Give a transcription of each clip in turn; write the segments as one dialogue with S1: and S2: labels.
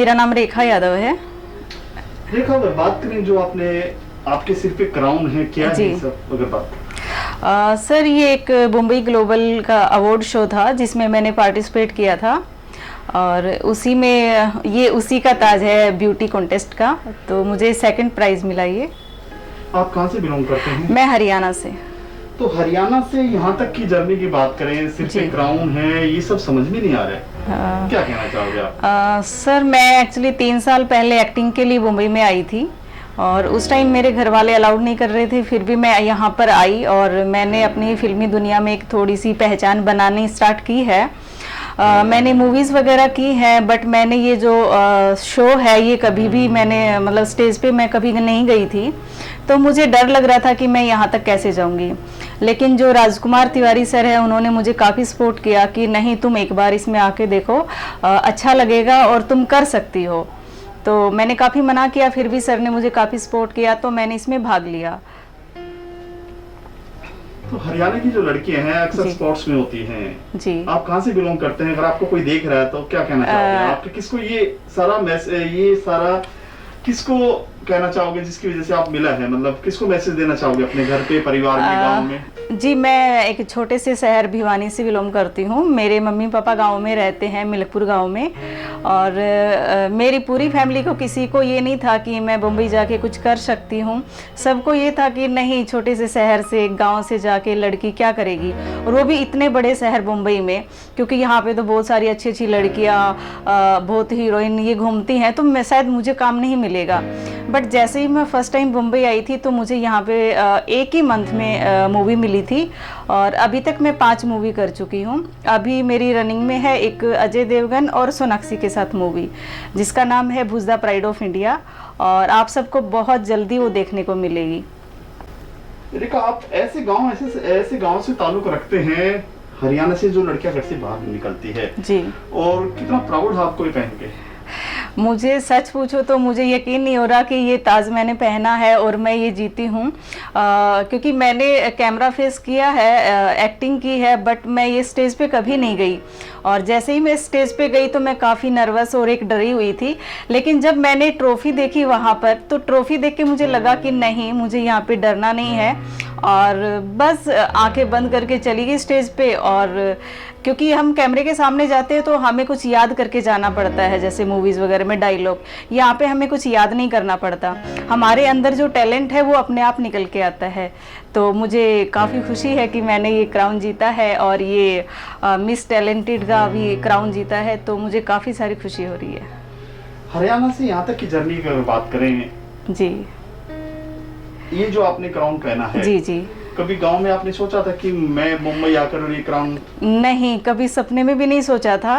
S1: मेरा नाम रेखा यादव है।
S2: रेखा, अगर बात करें जो आपने आपके सिर पे क्राउन है, क्या है
S1: जी।
S2: ये सब, अगर बात
S1: सर ये एक मुंबई ग्लोबल का अवार्ड शो था जिसमें मैंने पार्टिसिपेट किया था और उसी में ये उसी का ताज है ब्यूटी कॉन्टेस्ट का, तो मुझे सेकंड प्राइज मिला ये।
S2: आप कहाँ से बिलोंग करते हैं?
S1: मैं हरियाणा से।
S2: तो हरियाणा से यहाँ तक की जर्नी की बात करें, सिर पे
S1: जी।
S2: क्राउन है, ये सब समझ में नहीं आ रहा है, क्या कहना चाहोगे आप?
S1: सर मैं एक्चुअली 3 साल पहले एक्टिंग के लिए मुंबई में आई थी और उस टाइम मेरे घर वाले अलाउड नहीं कर रहे थे, फिर भी मैं यहाँ पर आई और मैंने अपनी फिल्मी दुनिया में एक थोड़ी सी पहचान बनानी स्टार्ट की है। मैंने मूवीज़ वगैरह की है, बट मैंने ये जो शो है ये कभी भी मैंने मतलब स्टेज पे मैं कभी नहीं गई थी, तो मुझे डर लग रहा था कि मैं यहाँ तक कैसे जाऊँगी। लेकिन जो राजकुमार तिवारी सर है उन्होंने मुझे काफ़ी सपोर्ट किया कि नहीं तुम एक बार इसमें आके देखो, अच्छा लगेगा और तुम कर सकती हो। तो मैंने काफ़ी मना किया, फिर भी सर ने मुझे काफ़ी सपोर्ट किया, तो मैंने इसमें भाग लिया।
S2: तो हरियाणा की जो लड़कियां हैं अक्सर
S1: जी।
S2: स्पोर्ट्स में होती हैं।
S1: जी।
S2: आप कहाँ से बिलोंग करते हैं? अगर आपको कोई देख रहा है तो क्या कहना चाहोगे? आपके किसको ये सारा किसको कहना चाहोगे जिसकी वजह से आप मिला है, मतलब किसको मैसेज देना चाहोगे अपने घर पे, परिवार में, गांव में?
S1: जी, मैं एक छोटे से शहर भिवानी से बिलोंग करती हूँ। मेरे मम्मी पापा गांव में रहते हैं, मिलकपुर गांव में, और मेरी पूरी फैमिली को किसी को ये नहीं था कि मैं मुंबई जाके कुछ कर सकती हूँ। सबको ये था कि नहीं, छोटे से शहर से, गांव से जाके लड़की क्या करेगी, और वो भी इतने बड़े शहर मुंबई में, क्योंकि यहाँ पे तो बहुत सारी अच्छी अच्छी लड़कियाँ, बहुत हीरोइन ये घूमती हैं, तो मैं शायद मुझे काम नहीं मिलेगा। बट जैसे ही मैं फर्स्ट टाइम मुंबई आई थी तो मुझे यहाँ पे एक ही मंथ में मूवी मिली थी और अभी तक मैं 5 मूवी कर चुकी हूँ। अभी मेरी रनिंग में है एक अजय देवगन और सोनाक्षी के साथ मूवी जिसका नाम है भुज द प्राइड ऑफ इंडिया, और आप सबको बहुत जल्दी वो देखने को मिलेगी।
S2: रेखा, आप ऐसे गांव से ताल्लुक रखते हैं, हरियाणा से जो लड़कियां घर से बाहर निकलती है
S1: जी।
S2: और कितना प्राउड है आपको ये पहन के?
S1: मुझे सच पूछो तो मुझे यकीन नहीं हो रहा कि ये ताज मैंने पहना है और मैं ये जीती हूँ, क्योंकि मैंने कैमरा फेस किया है, एक्टिंग की है, बट मैं ये स्टेज पे कभी नहीं गई। और जैसे ही मैं स्टेज पे गई तो मैं काफ़ी नर्वस और एक डरी हुई थी, लेकिन जब मैंने ट्रॉफी देखी वहाँ पर तो ट्रॉफी देख के मुझे लगा कि नहीं, मुझे यहाँ पे डरना नहीं है, और बस आंखें बंद करके चली गई स्टेज पे। और क्योंकि हम कैमरे के सामने जाते हैं तो हमें कुछ याद करके जाना पड़ता है, जैसे मूवीज़ वगैरह में डायलॉग, यहाँ पे हमें कुछ याद नहीं करना पड़ता, हमारे अंदर जो टैलेंट है वो अपने आप निकल के आता है। तो मुझे काफ़ी खुशी है कि मैंने ये क्राउन जीता है और ये मिस टैलेंटेड का भी क्राउन जीता है, तो मुझे काफ़ी सारी खुशी हो रही है।
S2: हरियाणा से यहाँ तक की जर्नी की अगर बात करें,
S1: जी।
S2: ये जो आपने क्राउन पहना है,
S1: जी जी।
S2: कभी गांव में आपने सोचा था कि मैं मुंबई आकर ये क्राउन?
S1: नहीं, कभी सपने में भी नहीं सोचा था।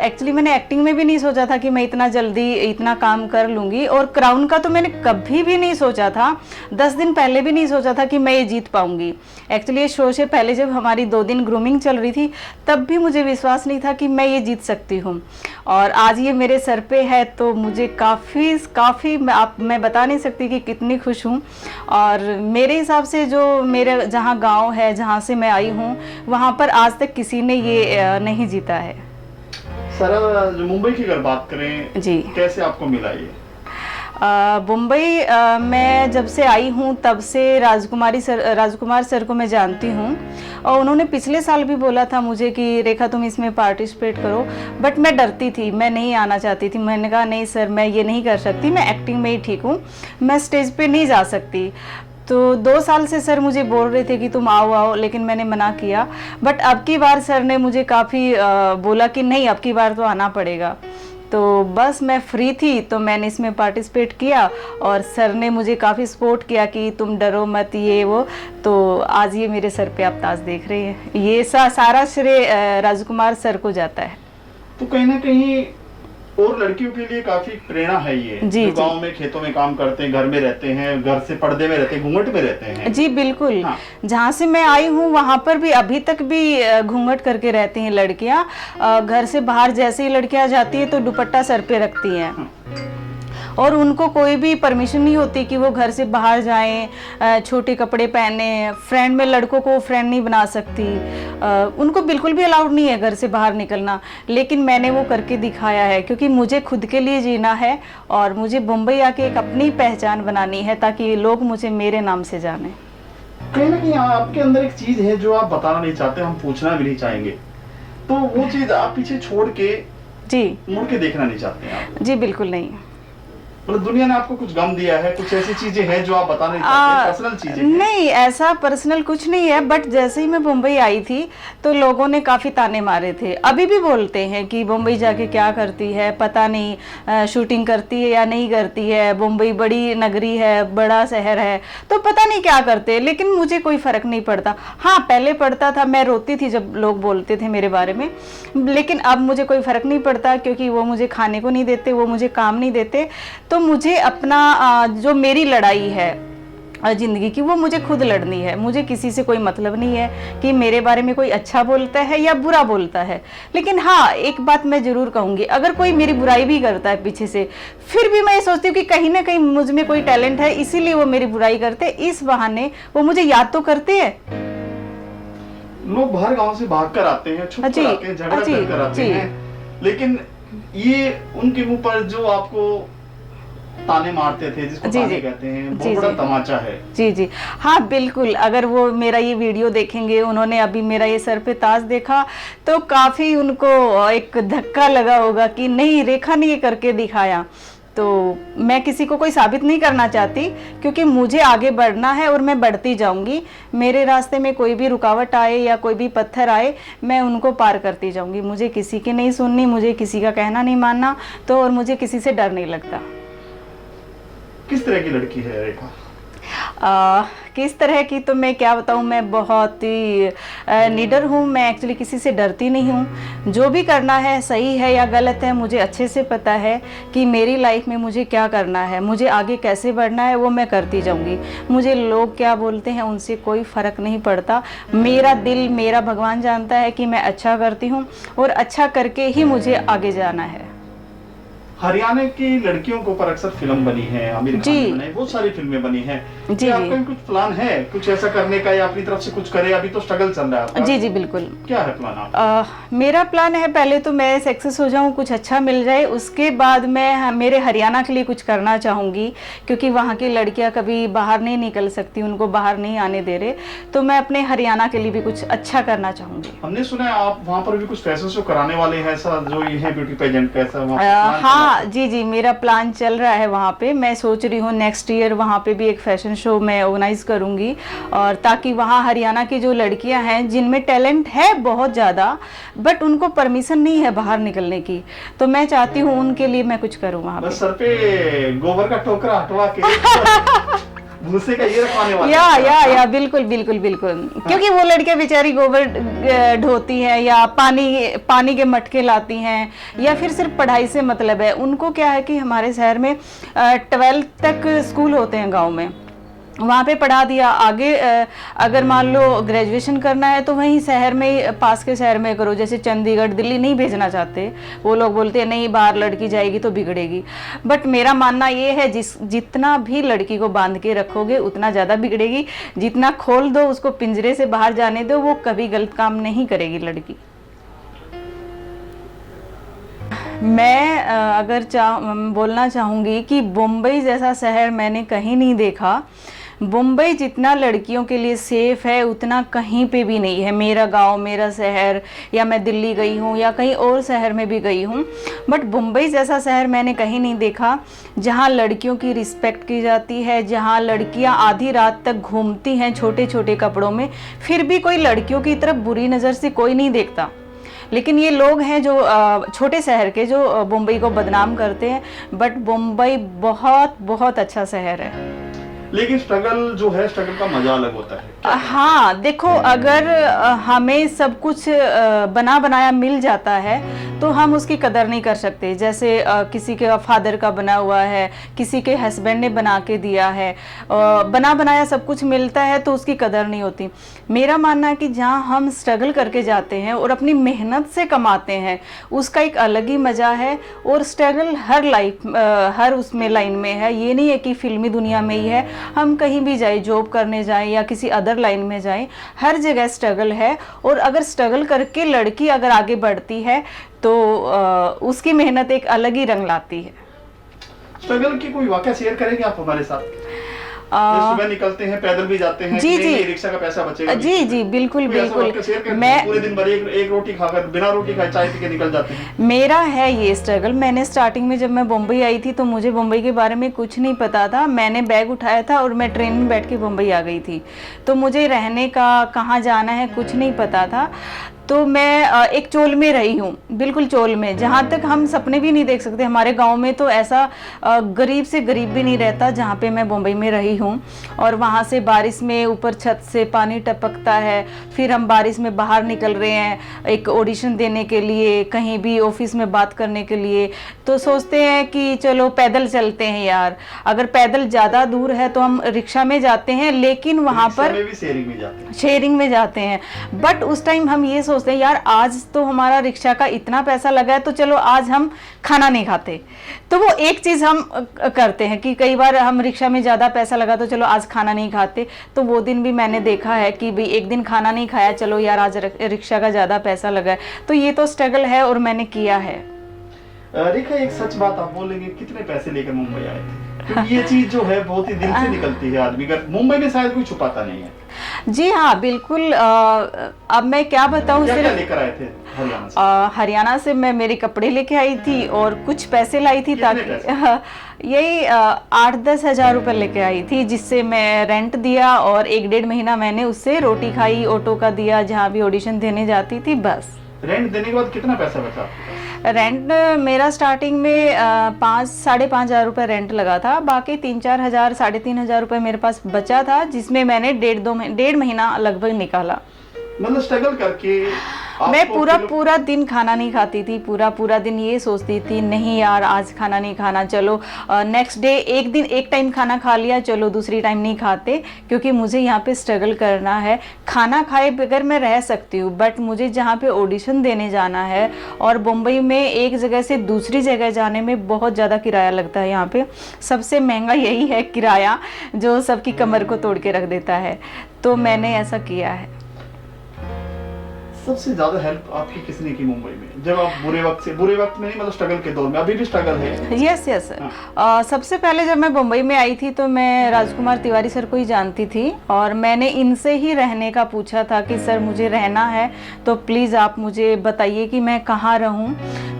S1: एक्चुअली मैंने एक्टिंग में भी नहीं सोचा था कि मैं इतना जल्दी इतना काम कर लूँगी, और क्राउन का तो मैंने कभी भी नहीं सोचा था। 10 दिन पहले भी नहीं सोचा था कि मैं ये जीत पाऊँगी। एक्चुअली ये शो से पहले जब हमारी 2 दिन ग्रूमिंग चल रही थी तब भी मुझे विश्वास नहीं था कि मैं ये जीत सकती हूँ, और आज ये मेरे सर पे है तो मुझे काफ़ी मैं बता नहीं सकती कि कितनी खुश हूँ। और मेरे हिसाब से जो मेरे जहाँ गांव है, जहाँ से मैं आई हूँ, वहाँ पर आज तक किसी ने ये नहीं जीता है।
S2: सर, जो मुंबई की अगर बात करें
S1: जी।
S2: कैसे आपको मिला ये?
S1: मुंबई मैं जब से आई हूँ तब से राजकुमार सर को मैं जानती हूँ, और उन्होंने पिछले साल भी बोला था मुझे कि रेखा तुम इसमें पार्टिसिपेट करो, बट मैं डरती थी, मैं नहीं आना चाहती थी। मैंने कहा नहीं सर, मैं ये नहीं कर सकती, मैं एक्टिंग में ही ठीक हूँ, मैं स्टेज पे नहीं जा सकती। तो 2 साल से सर मुझे बोल रहे थे कि तुम आओ, लेकिन मैंने मना किया। बट अब की बार सर ने मुझे काफ़ी बोला कि नहीं, अब की बार तो आना पड़ेगा। तो बस मैं फ्री थी तो मैंने इसमें पार्टिसिपेट किया, और सर ने मुझे काफ़ी सपोर्ट किया कि तुम डरो मत, ये वो। तो आज ये मेरे सर पे आप ताज देख रहे हैं, ये सारा श्रेय राजकुमार सर को जाता है।
S2: तो कहीं ना कहीं और लड़कियों के लिए काफी प्रेरणा है ये,
S1: जी,
S2: जो
S1: जी।
S2: गांव में खेतों में काम करते हैं, घर में रहते हैं, घर से पर्दे में रहते हैं, घूंघट में रहते हैं।
S1: जी बिल्कुल।
S2: हाँ।
S1: जहाँ से मैं आई हूँ वहाँ पर भी अभी तक भी घूंघट करके रहती हैं लड़कियाँ। घर से बाहर जैसे ही लड़कियाँ जाती हैं तो दुपट्टा सर पे रखती हैं। और उनको कोई भी परमिशन नहीं होती कि वो घर से बाहर जाएं, छोटे कपड़े पहने, फ्रेंड में लड़कों को फ्रेंड नहीं बना सकती, उनको बिल्कुल भी अलाउड नहीं है घर से बाहर निकलना। लेकिन मैंने वो करके दिखाया है, क्योंकि मुझे खुद के लिए जीना है और मुझे मुंबई आके एक अपनी पहचान बनानी है ताकि लोग मुझे मेरे नाम से जाने।
S2: कहीं ना कहीं आपके अंदर एक चीज है जो आप बताना नहीं चाहते, हम पूछना भी नहीं चाहेंगे, तो वो चीज आप पीछे छोड़ के
S1: जी
S2: मुड़ के देखना नहीं चाहते हैं आप?
S1: जी बिल्कुल नहीं।
S2: मतलब दुनिया ने आपको कुछ गम दिया है, कुछ ऐसी चीजें हैं जो आप बताना नहीं चाहते, पर्सनल चीजें हैं?
S1: नहीं, ऐसा पर्सनल कुछ नहीं है, बट जैसे ही मैं मुंबई आई थी तो लोगों ने काफ़ी ताने मारे थे। अभी भी बोलते हैं कि मुंबई जाके क्या करती है, पता नहीं शूटिंग करती है या नहीं करती है, मुंबई बड़ी नगरी है, बड़ा शहर है, तो पता नहीं क्या करते। लेकिन मुझे कोई फ़र्क नहीं पड़ता। हाँ, पहले पड़ता था, मैं रोती थी जब लोग बोलते थे मेरे बारे में, लेकिन अब मुझे कोई फ़र्क नहीं पड़ता, क्योंकि वो मुझे खाने को नहीं देते, वो मुझे काम नहीं देते। तो मुझे अपना जो मेरी लड़ाई है ज़िंदगी की, वो मुझे खुद लड़नी है। मुझे किसी से कोई मतलब नहीं है कि मेरे बारे में कोई अच्छा बोलता है या बुरा बोलता है। लेकिन हाँ, एक बात मैं ज़रूर कहूँगी, अगर कोई मेरी बुराई भी करता है पीछे से, फिर भी मैं ये सोचती हूँ कि कहीं ना कहीं मुझ में कोई टैलेंट है, इसीलिए वो मेरी बुराई करते। इस बहाने वो मुझे याद तो करते हैं।
S2: लोग बाहर गांव से भाग कर आते हैं, छुप कर आते हैं, झगड़ा कर आते हैं, लेकिन ये उनके मुंह पर जो आपको ताने मारते थे, जिसको ताने कहते हैं, वो बड़ा तमाचा है।
S1: जी जी हाँ बिल्कुल। अगर वो मेरा ये वीडियो देखेंगे, उन्होंने अभी मेरा ये सर पे ताज देखा, तो काफ़ी उनको एक धक्का लगा होगा कि नहीं, रेखा ने ये करके दिखाया। तो मैं किसी को कोई साबित नहीं करना चाहती, क्योंकि मुझे आगे बढ़ना है और मैं बढ़ती जाऊंगी। मेरे रास्ते में कोई भी रुकावट आए या कोई भी पत्थर आए, मैं उनको पार करती जाऊंगी। मुझे किसी की नहीं सुननी, मुझे किसी का कहना नहीं मानना, तो और मुझे किसी से डर नहीं लगता।
S2: किस तरह की लड़की है रेखा?
S1: किस तरह की तो मैं क्या बताऊँ, मैं बहुत ही निडर हूँ। मैं एक्चुअली किसी से डरती नहीं हूँ। जो भी करना है, सही है या गलत है, मुझे अच्छे से पता है कि मेरी लाइफ में मुझे क्या करना है, मुझे आगे कैसे बढ़ना है, वो मैं करती जाऊँगी। मुझे लोग क्या बोलते हैं उनसे कोई फ़र्क नहीं पड़ता। मेरा दिल, मेरा भगवान जानता है कि मैं अच्छा करती हूँ और अच्छा करके ही मुझे आगे जाना है।
S2: हरियाणा की लड़कियों के ऊपर अक्सर फिल्म बनी है, आमिर खान ने बनाई, बहुत सारी फिल्में बनी हैं।
S1: जी,
S2: आपका कुछ प्लान है कुछ ऐसा करने का, या अपनी तरफ से कुछ करे? अभी तो स्ट्रगल चल रहा है आपका।
S1: जी जी बिल्कुल।
S2: क्या है प्लान आपका?
S1: मेरा प्लान है, पहले तो मैं सक्सेस हो जाऊं, कुछ अच्छा मिल जाए, उसके बाद मैं मेरे हरियाणा के लिए कुछ करना चाहूँगी, क्योंकि वहाँ की लड़कियाँ कभी बाहर नहीं निकल सकती, उनको बाहर नहीं आने दे रहे। तो मैं अपने हरियाणा के लिए भी कुछ अच्छा करना चाहूँगी।
S2: हमने सुना है आप वहाँ पर भी कुछ फैशन शो कराने वाले हैं, ऐसा जो ये है ब्यूटी पेजेंट का, ऐसा?
S1: हाँ जी जी, मेरा प्लान चल रहा है। वहाँ पे मैं सोच रही हूँ नेक्स्ट ईयर वहाँ पे भी एक फैशन शो मैं ऑर्गेनाइज करूँगी, और ताकि वहाँ हरियाणा की जो लड़कियाँ हैं जिनमें टैलेंट है बहुत ज़्यादा, बट उनको परमिशन नहीं है बाहर निकलने की, तो मैं चाहती हूँ उनके लिए मैं कुछ करूँ वहाँ पे।
S2: सर पे गोबर का टोकरा हटवा के भूसे का ये रखवाने वाले?
S1: या बिल्कुल बिल्कुल बिल्कुल। क्योंकि वो लड़कियां बेचारी गोबर ढोती हैं या पानी के मटके लाती हैं, या फिर सिर्फ पढ़ाई से मतलब है उनको। क्या है कि हमारे शहर में 12th तक स्कूल होते हैं गांव में, वहाँ पे पढ़ा दिया। आगे अगर मान लो ग्रेजुएशन करना है तो वहीं शहर में, पास के शहर में करो। जैसे चंडीगढ़, दिल्ली नहीं भेजना चाहते वो लोग, बोलते हैं नहीं बाहर लड़की जाएगी तो बिगड़ेगी। बट मेरा मानना ये है, जितना भी लड़की को बांध के रखोगे उतना ज़्यादा बिगड़ेगी। जितना खोल दो, उसको पिंजरे से बाहर जाने दो, वो कभी गलत काम नहीं करेगी लड़की। मैं अगर बोलना चाहूँगी कि मुंबई जैसा शहर मैंने कहीं नहीं देखा। मुंबई जितना लड़कियों के लिए सेफ है उतना कहीं पे भी नहीं है। मेरा गांव, मेरा शहर, या मैं दिल्ली गई हूँ या कहीं और शहर में भी गई हूँ, बट मुंबई जैसा शहर मैंने कहीं नहीं देखा जहाँ लड़कियों की रिस्पेक्ट की जाती है, जहाँ लड़कियाँ आधी रात तक घूमती हैं छोटे छोटे कपड़ों में, फिर भी कोई लड़कियों की तरफ बुरी नज़र से कोई नहीं देखता। लेकिन ये लोग हैं जो छोटे शहर के, जो मुंबई को बदनाम करते हैं, बट मुंबई बहुत बहुत अच्छा शहर है।
S2: लेकिन स्ट्रगल जो है, स्ट्रगल का मजा अलग होता है।
S1: हाँ देखो, अगर हमें सब कुछ बना बनाया मिल जाता है तो हम उसकी कदर नहीं कर सकते। जैसे किसी के फादर का बना हुआ है, किसी के हस्बैंड ने बना के दिया है, बना बनाया सब कुछ मिलता है तो उसकी कदर नहीं होती। मेरा मानना है कि जहाँ हम स्ट्रगल करके जाते हैं और अपनी मेहनत से कमाते हैं, उसका एक अलग ही मज़ा है। और स्ट्रगल हर उसमें लाइन में है, ये नहीं है कि फिल्मी दुनिया में ही है। हम कहीं भी जाए, जॉब करने जाएं या किसी अदर लाइन में जाएं, हर जगह स्ट्रगल है। और अगर स्ट्रगल करके लड़की अगर आगे बढ़ती है तो उसकी मेहनत एक अलग ही रंग लाती है।
S2: स्ट्रगल की कोई वाकया शेयर करेंगे आप हमारे साथ? सुबह निकलते हैं, पैदल भी जाते हैं,
S1: जी जी,
S2: रिक्शा का पैसा बचेगा,
S1: जी जी, बिल्कुल बिल्कुल। मैं
S2: पूरे दिन भर एक रोटी खाकर, बिना रोटी खाए चाय पी के निकल जाते हैं।
S1: मेरा है ये स्ट्रगल। मैंने स्टार्टिंग में जब मैं मुंबई आई थी तो मुझे मुंबई के बारे में कुछ नहीं पता था। मैंने बैग उठाया था और मैं ट्रेन में बैठ के मुंबई आ गई थी। तो मुझे रहने का, कहाँ जाना है, कुछ नहीं पता था। तो मैं एक चोल में रही हूँ, बिल्कुल चोल में, जहाँ तक हम सपने भी नहीं देख सकते। हमारे गांव में तो ऐसा गरीब से गरीब भी नहीं रहता जहाँ पे मैं मुंबई में रही हूँ। और वहाँ से बारिश में ऊपर छत से पानी टपकता है, फिर हम बारिश में बाहर निकल रहे हैं एक ऑडिशन देने के लिए, कहीं भी ऑफिस में बात करने के लिए। तो सोचते हैं कि चलो पैदल चलते हैं यार। अगर पैदल ज़्यादा दूर है तो हम रिक्शा में जाते हैं, लेकिन वहाँ पर शेयरिंग में जाते हैं। बट उस टाइम हम ये सोचते हैं यार, आज तो हमारा रिक्शा का इतना पैसा लगा है तो चलो आज हम खाना नहीं खाते। तो वो एक चीज़ हम करते हैं कि कई बार हम रिक्शा में ज़्यादा पैसा लगा तो चलो आज खाना नहीं खाते। तो वो दिन भी मैंने देखा है कि भाई एक दिन खाना नहीं खाया, चलो यार आज रिक्शा का ज़्यादा पैसा लगा है। तो ये तो स्ट्रगल है और मैंने किया है।
S2: रेखा, एक सच बात आप बोलेंगे, कितने पैसे लेकर मुंबई आए थे? क्योंकि ये चीज जो है बहुत ही दिल से निकलती है आदमी का, मुंबई में शायद कोई छुपाता नहीं है।
S1: जी हाँ बिल्कुल। अब मैं क्या बताऊँ,
S2: क्या लेकर आए थे हरियाणा से?
S1: हरियाणा से मैं मेरे कपड़े लेके आई थी और कुछ पैसे लाई थी, ताकि यही 8-10 हज़ार रुपये लेके आई थी, जिससे मैं रेंट दिया और 1-1.5 महीना मैंने उससे रोटी खाई, ऑटो का दिया जहाँ भी ऑडिशन देने जाती थी, बस।
S2: रेंट देने के बाद कितना पैसा बचा?
S1: रेंट मेरा स्टार्टिंग में 5-5.5 हज़ार रुपये रेंट लगा था। बाकी 3-4 हज़ार, 3.5 हज़ार रुपये मेरे पास बचा था, जिसमें मैंने 1.5 महीना लगभग निकाला।
S2: मतलब स्ट्रगल करके
S1: मैं पूरा दिन खाना नहीं खाती थी। पूरा दिन ये सोचती थी नहीं यार आज खाना नहीं खाना, चलो नेक्स्ट डे एक टाइम खाना खा लिया, चलो दूसरी टाइम नहीं खाते, क्योंकि मुझे यहाँ पे स्ट्रगल करना है। खाना खाए बगैर मैं रह सकती हूँ, बट मुझे जहाँ पे ऑडिशन देने जाना है, और मुंबई में एक जगह से दूसरी जगह जाने में बहुत ज़्यादा किराया लगता है। यहाँ पे सबसे महंगा यही है किराया, जो सबकी कमर को तोड़ के रख देता है। तो मैंने ऐसा किया है।
S2: सबसे ज्यादा हेल्प आपकी किसने की मुंबई में, जब आप बुरे वक्त में नहीं, मतलब स्ट्रगल के दौर में? अभी भी स्ट्रगल है?
S1: यस। सबसे पहले जब मैं मुंबई में आई थी तो मैं राजकुमार तिवारी सर को ही जानती थी, और मैंने इनसे ही रहने का पूछा था कि सर मुझे रहना है तो प्लीज़ आप मुझे बताइए कि मैं कहाँ रहूँ।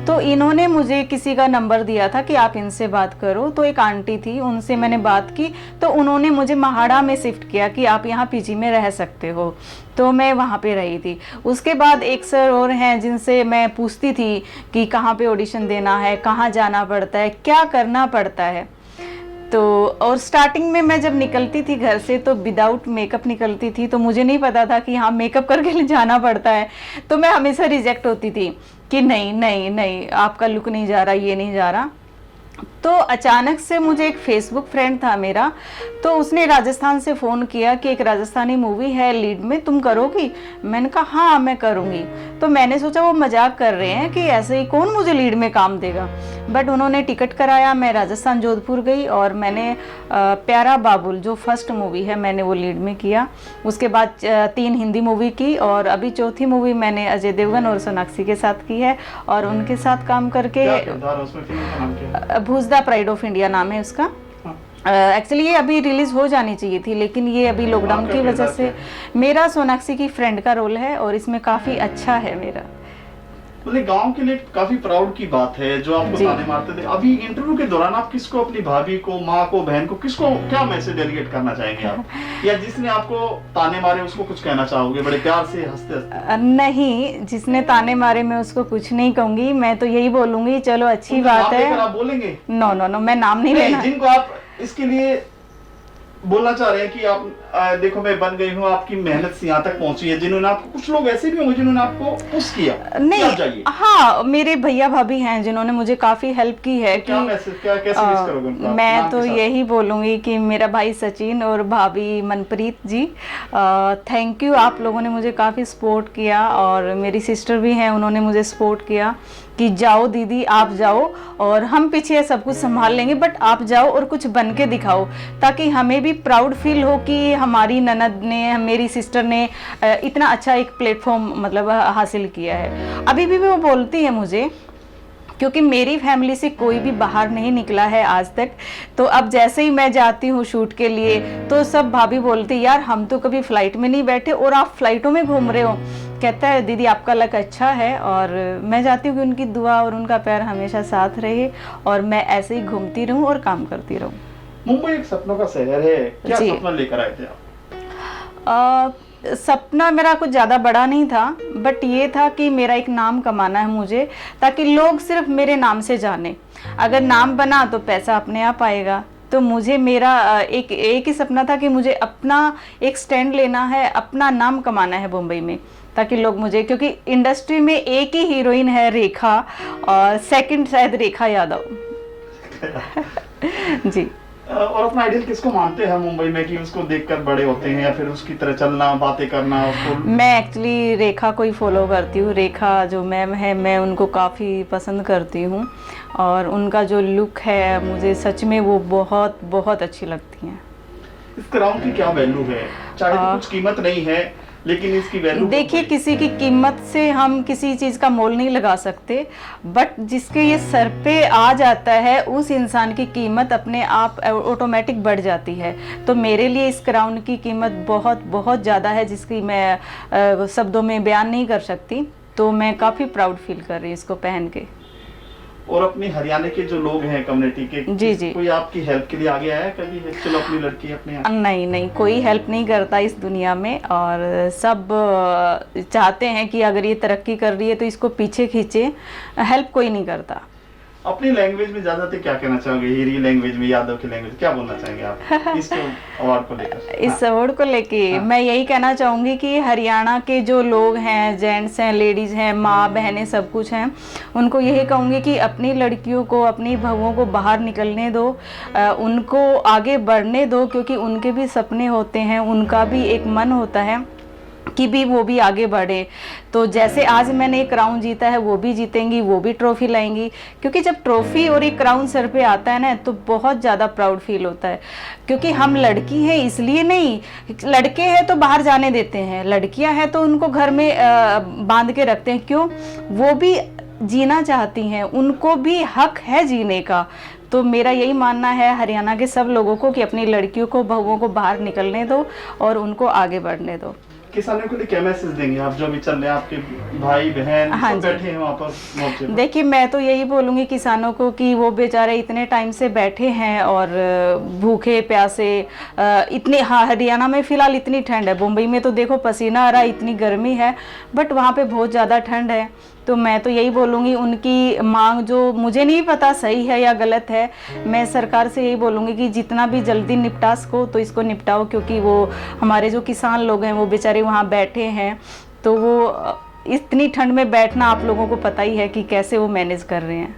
S1: तो इन्होंने मुझे किसी का नंबर दिया था कि आप इनसे बात करो। तो एक आंटी थी, उनसे मैंने बात की तो उन्होंने मुझे महाड़ा में शिफ्ट किया कि आप यहाँ पीजी में रह सकते हो। तो मैं वहाँ पे रही थी। उसके बाद एक सर और हैं जिनसे मैं पूछती थी कि कहाँ पे ऑडिशन देना है, कहाँ जाना पड़ता है, क्या करना पड़ता है। तो और स्टार्टिंग में मैं जब निकलती थी घर से तो विदाउट मेकअप निकलती थी, तो मुझे नहीं पता था कि हाँ मेकअप करके जाना पड़ता है। तो मैं हमेशा रिजेक्ट होती थी कि नहीं आपका लुक नहीं जा रहा, ये नहीं जा रहा। तो अचानक से मुझे एक फेसबुक फ्रेंड था मेरा, तो उसने राजस्थान से फ़ोन किया कि एक राजस्थानी मूवी है लीड में, तुम करोगी? मैंने कहा हाँ मैं करूँगी। तो मैंने सोचा वो मजाक कर रहे हैं कि ऐसे ही कौन मुझे लीड में काम देगा। बट उन्होंने टिकट कराया, मैं राजस्थान जोधपुर गई और मैंने प्यारा बाबुल जो फर्स्ट मूवी है मैंने वो लीड में किया। उसके बाद 3 हिंदी मूवी की, और अभी चौथी मूवी मैंने अजय देवगन और सोनाक्षी के साथ की है। और उनके साथ काम करके, भूजदा प्राइड ऑफ इंडिया नाम है उसका। एक्चुअली ये अभी रिलीज हो जानी चाहिए थी, लेकिन ये अभी लॉकडाउन की वजह से। मेरा सोनाक्षी की फ्रेंड का रोल है और इसमें काफी अच्छा है मेरा।
S2: मतलब गांव के लिए काफी प्राउड की बात है जो आपको ताने मारते थे। अभी इंटरव्यू के दौरान आप किसको, अपनी भाभी को, माँ को, बहन को, किसको क्या मैसेज डेलीगेट करना चाहेंगे आप? या जिसने आपको ताने मारे उसको कुछ कहना चाहोगे बड़े प्यार से हंसते हंसते?
S1: नहीं, जिसने ताने मारे मैं उसको कुछ नहीं कहूंगी। मैं तो यही बोलूंगी चलो अच्छी बात है।
S2: आप बोलेंगे?
S1: नो मैं नाम नहीं लेना।
S2: जिनको आप इसके लिए बोलना चाह रहे हैं कि आप देखो मैं बन गई हूँ, आपकी मेहनत से यहाँ तक पहुंची है, जिन्होंने आपको, कुछ लोग ऐसे भी होंगे जिन्होंने आपको पुश किया
S1: नहीं,
S2: कि आप जाइए।
S1: हाँ, मेरे भैया भाभी हैं जिन्होंने मुझे काफी हेल्प की है
S2: क्या मैसेज, क्या कैसे मिस करोगे उनको आप
S1: मैं
S2: नाम
S1: तो
S2: के साथ?
S1: यही बोलूंगी कि मेरा भाई सचिन और भाभी मनप्रीत जी, थैंक यू, आप लोगों ने मुझे काफ़ी सपोर्ट किया। और मेरी सिस्टर भी हैं, उन्होंने मुझे सपोर्ट किया कि जाओ दीदी, आप जाओ और हम पीछे सब कुछ संभाल लेंगे, बट आप जाओ और कुछ बन के दिखाओ, ताकि हमें भी प्राउड फील हो कि हमारी ननद ने, मेरी सिस्टर ने इतना अच्छा एक प्लेटफॉर्म मतलब हासिल किया है। अभी भी वो बोलती है मुझे, क्योंकि मेरी फैमिली से कोई भी बाहर नहीं निकला है आज तक, तो अब जैसे ही मैं जाती हूँ शूट के लिए तो सब भाभी बोलती यार हम तो कभी फ्लाइट में नहीं बैठे और आप फ्लाइटों में घूम रहे हो। कहता है दीदी आपका लक अच्छा है, और मैं चाहती हूँ कि उनकी दुआ और उनका प्यार हमेशा साथ रहे और मैं ऐसे ही घूमती रहूँ और काम करती रहूँ।
S2: मुंबई एक सपनों का शहर है, क्या
S1: जी।
S2: सपना लेकर आए थे आप?
S1: सपना मेरा कुछ ज़्यादा बड़ा नहीं था, बट ये था कि मेरा एक नाम कमाना है मुझे, ताकि लोग सिर्फ मेरे नाम से जाने। अगर नाम बना तो पैसा अपने आप आएगा। तो मुझे मेरा एक ही सपना था कि मुझे अपना एक स्टैंड लेना है, अपना नाम कमाना है मुंबई में, ताकि लोग मुझे, क्योंकि इंडस्ट्री में एक ही हीरोइन है रेखा, और सेकंड शायद रेखा यादव। जी।
S2: और अपना आइडियल किसको मानते हैं मुंबई में कि उसको देखकर बड़े होते हैं, या फिर उसकी तरह चलना, बातें करना उसको? मैं
S1: एक्चुअली रेखा को ही फॉलो करती हूँ। रेखा जो मैम है, मैं उनको काफ़ी पसंद करती हूँ, और उनका जो लुक है मुझे सच में वो बहुत बहुत अच्छी लगती हैं।
S2: इस क्राउन की क्या वैल्यू है? चाहे तो कुछ कीमत नहीं है, लेकिन इसकी वैल्यू,
S1: देखिए किसी की कीमत से हम किसी चीज़ का मोल नहीं लगा सकते, बट जिसके ये सर पे आ जाता है उस इंसान की कीमत अपने आप ऑटोमेटिक बढ़ जाती है। तो मेरे लिए इस क्राउन की कीमत बहुत बहुत ज़्यादा है, जिसकी मैं शब्दों में बयान नहीं कर सकती। तो मैं काफ़ी प्राउड फील कर रही हूँ इसको पहन के।
S2: और अपने हरियाणा के जो लोग हैं कम्युनिटी के,
S1: जी जी,
S2: कोई आपकी हेल्प के लिए आगे आया कभी? चलो अपनी लड़की अपने यहाँ।
S1: नहीं नहीं, कोई हेल्प नहीं करता इस दुनिया में, और सब चाहते हैं कि अगर ये तरक्की कर रही है तो इसको पीछे खींचे, हेल्प कोई नहीं करता।
S2: अपनी लैंग्वेज में ज्यादातर क्या कहना चाहोगे? हिरी लैंग्वेज में, यादव की लैंग्वेज, क्या बोलना चाहेंगे आप इस अवार्ड को लेकर?
S1: इस अवार्ड को लेके मैं यही कहना चाहूँगी कि हरियाणा के जो लोग हैं, जेंट्स हैं, लेडीज़ हैं, माँ बहनें सब कुछ हैं, उनको यही कहूँगी कि अपनी लड़कियों को, अपनी बहुओं को बाहर निकलने दो, उनको आगे बढ़ने दो, क्योंकि उनके भी सपने होते हैं, उनका भी एक मन होता है कि भी वो भी आगे बढ़े। तो जैसे आज मैंने एक क्राउन जीता है, वो भी जीतेंगी, वो भी ट्रॉफी लाएंगी, क्योंकि जब ट्रॉफी और एक क्राउन सर पे आता है ना तो बहुत ज़्यादा प्राउड फील होता है। क्योंकि हम लड़की हैं इसलिए नहीं, लड़के हैं तो बाहर जाने देते हैं, लड़कियां हैं तो उनको घर में बांध के रखते हैं। क्यों? वो भी जीना चाहती हैं, उनको भी हक है जीने का। तो मेरा यही मानना है हरियाणा के सब लोगों को कि अपनी लड़कियों को, बहुओं को बाहर निकलने दो और उनको आगे बढ़ने दो।
S2: किसानों के लिए क्या मैसेज देंगे आप, जो भी चल रहे हैं, आपके भाई बहन
S1: हाँ
S2: सब बैठे हैं वहाँ पर मोर्चे पर?
S1: देखिए मैं तो यही बोलूँगी किसानों को कि वो बेचारे इतने टाइम से बैठे हैं और भूखे प्यासे, इतने, हाँ हरियाणा में फ़िलहाल इतनी ठंड है, मुंबई में तो देखो पसीना आ रहा है, इतनी गर्मी है, बट वहाँ पे बहुत ज़्यादा ठंड है। तो मैं तो यही बोलूँगी उनकी मांग, जो मुझे नहीं पता सही है या गलत है, मैं सरकार से यही बोलूँगी कि जितना भी जल्दी निपटा सको तो इसको निपटाओ, क्योंकि वो हमारे जो किसान लोग हैं वो बेचारे वहाँ बैठे हैं, तो वो इतनी ठंड में बैठना आप लोगों को पता ही है कि कैसे वो मैनेज कर रहे हैं।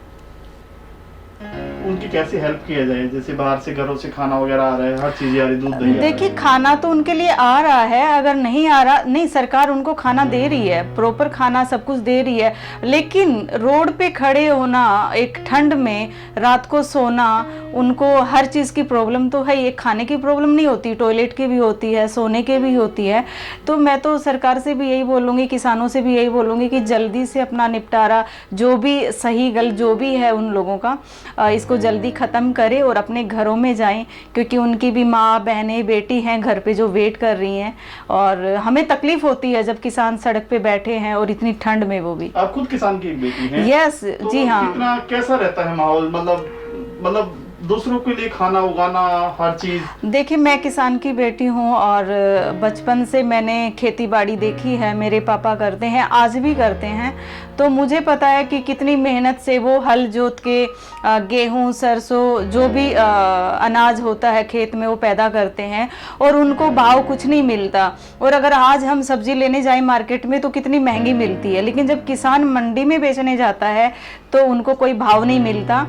S2: उनकी कैसे हेल्प किया जाए? जैसे बाहर से घरों से खाना वगैरह आ रहा है, हर चीज आ रही, दूध दही।
S1: देखिए खाना तो उनके लिए आ रहा है, अगर नहीं आ रहा, नहीं सरकार उनको खाना दे रही है, प्रॉपर खाना सब कुछ दे रही है, लेकिन रोड पे खड़े होना, एक ठंड में रात को सोना, उनको हर चीज़ की प्रॉब्लम तो है, ये खाने की प्रॉब्लम नहीं होती, टॉयलेट की भी होती है, सोने की भी होती है। तो मैं तो सरकार से भी यही बोलूँगी, किसानों से भी यही बोलूँगी कि जल्दी से अपना निपटारा, जो भी सही गलत जो भी है उन लोगों का, इसको जल्दी ख़त्म करें और अपने घरों में जाएं, क्योंकि उनकी भी माँ बहनें बेटी हैं घर पे जो वेट कर रही हैं, और हमें तकलीफ होती है जब किसान सड़क पे बैठे हैं और इतनी ठंड में वो भी।
S2: आप खुद किसान की एक बेटी हैं?
S1: यस
S2: तो
S1: जी हाँ।
S2: कितना कैसा रहता है माहौल? मतलब दूसरों के लिए खाना उगाना हर चीज?
S1: देखिए, मैं किसान की बेटी हूँ और बचपन से मैंने खेती बाड़ी देखी है। मेरे पापा करते हैं, आज भी करते हैं, तो मुझे पता है कि कितनी मेहनत से वो हल जोत के गेहूँ, सरसों, जो भी अनाज होता है खेत में वो पैदा करते हैं और उनको भाव कुछ नहीं मिलता। और अगर आज हम सब्जी लेने जाएं मार्केट में तो कितनी महंगी मिलती है, लेकिन जब किसान मंडी में बेचने जाता है तो उनको कोई भाव नहीं मिलता।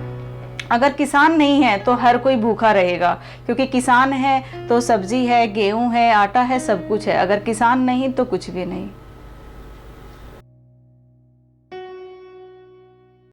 S1: अगर किसान नहीं है तो हर कोई भूखा रहेगा, क्योंकि किसान है तो सब्जी है, गेहूं है, आटा है, सब कुछ है। अगर किसान नहीं तो कुछ भी नहीं।